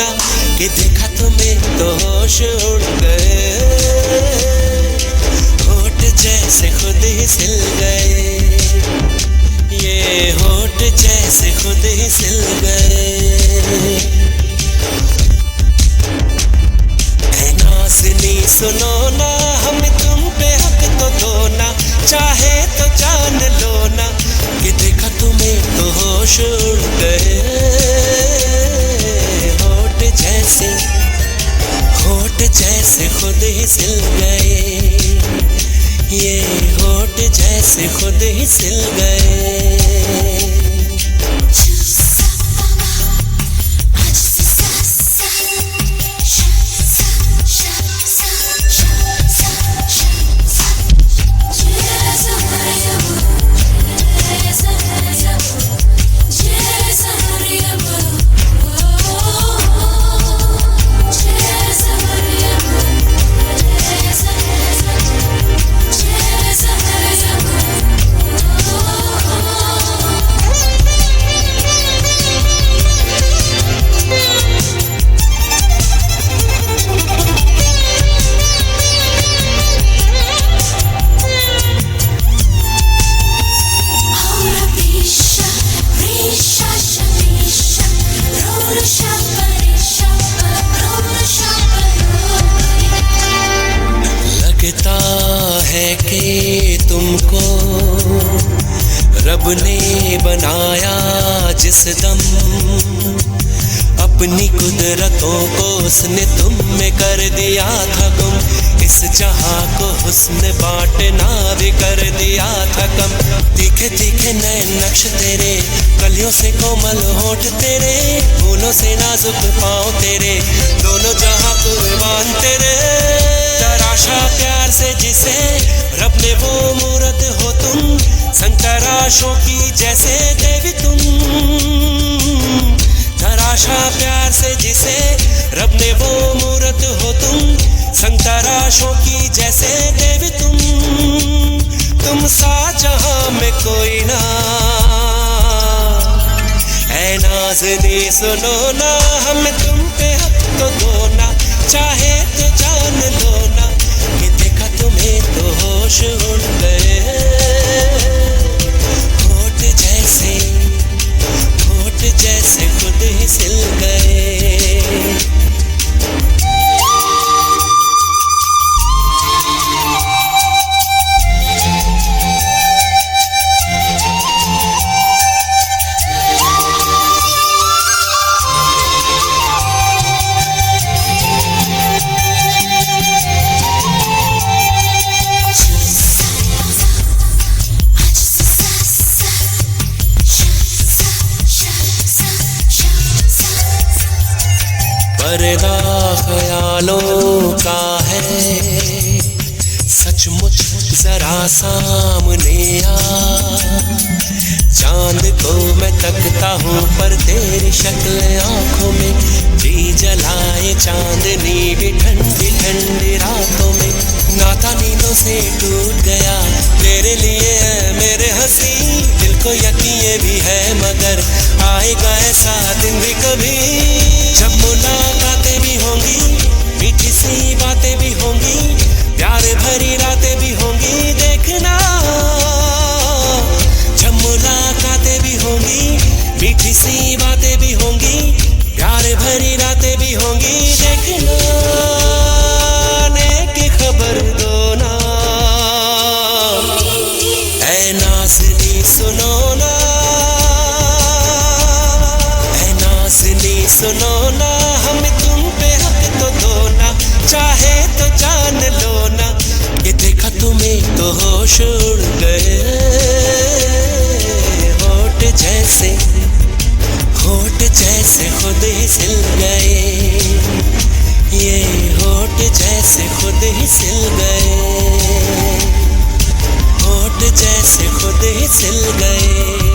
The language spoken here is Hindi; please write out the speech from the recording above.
ना कि देखा तुम्हें तो होश उड़ गए, होठ जैसे खुद ही सिल गए, ये होठ जैसे खुद ही सिल गए। ऐ नाज़नी सुनो ना, हम तुम पे हक तो दो ना, चाहे तो जान लो ना कि देखा तुम्हें तो होश उड़ गए, होठ जैसे खुद ही सिल गए, ये होठ जैसे खुद ही सिल गए। लगता है कि तुमको रब ने बनाया जिस दम, अपनी कुदरतों को उसने तुम में कर दिया था गुम, इस जहां को हुस्न बांटना भी कर दिया था कम। तीखे तीखे नए नक्श तेरे, कलियों से कोमल होठ तेरे, फूलों से नाजुक पाँव तेरे, दोनों जहां कुर्बान तेरे। तराशा प्यार से जिसे रब ने वो मूरत हो तुम, संतराशों की जैसे देवी तुम। तराशा प्यार से जिसे रब ने वो मूरत हो तुम, संतराशों की जैसे देवी तुम सा जहां में कोई ना। ऐ नाज़नी सुनो ना, हम तुम पे हक तो दो ना, चाहे तो जान लो ना कि देखा तुम्हें तो होश उड़ गए, होठ जैसे खुद ही सिल गए। पर्दा ख्यालों का है सचमुच जरा सामने आ, चांद को मैं तकता हूँ पर तेरी शक्ल आंखों में, जी जलाए चांदनी भी ठंडी ठंडी रातों में। नाता नींदों से टूट गया तेरे लिए मेरे हंसी, दिल को यकीन भी है मगर आएगा ऐसा दिन भी कभी, जब मुलाकातें भी होंगी, मीठी सी बातें भी होंगी, प्यार भरी रातें भी होंगी। देखना जब मुलाकातें भी होंगी, मीठी सी बातें भी होंगी, प्यार भरी रातें भी होंगी। देखना नेक खबर दो ना, ऐ नाज़नी सुनो ना, ऐ नाज़नी सुनो ना, हम तुम पे हक तो दो ना, चाहे तो जान लो ना कि देखा तुम्हें तो होश उड़ गए, होठ जैसे खुद ही सिल गए, ये होठ जैसे खुद ही सिल गए, होठ जैसे खुद ही सिल गए।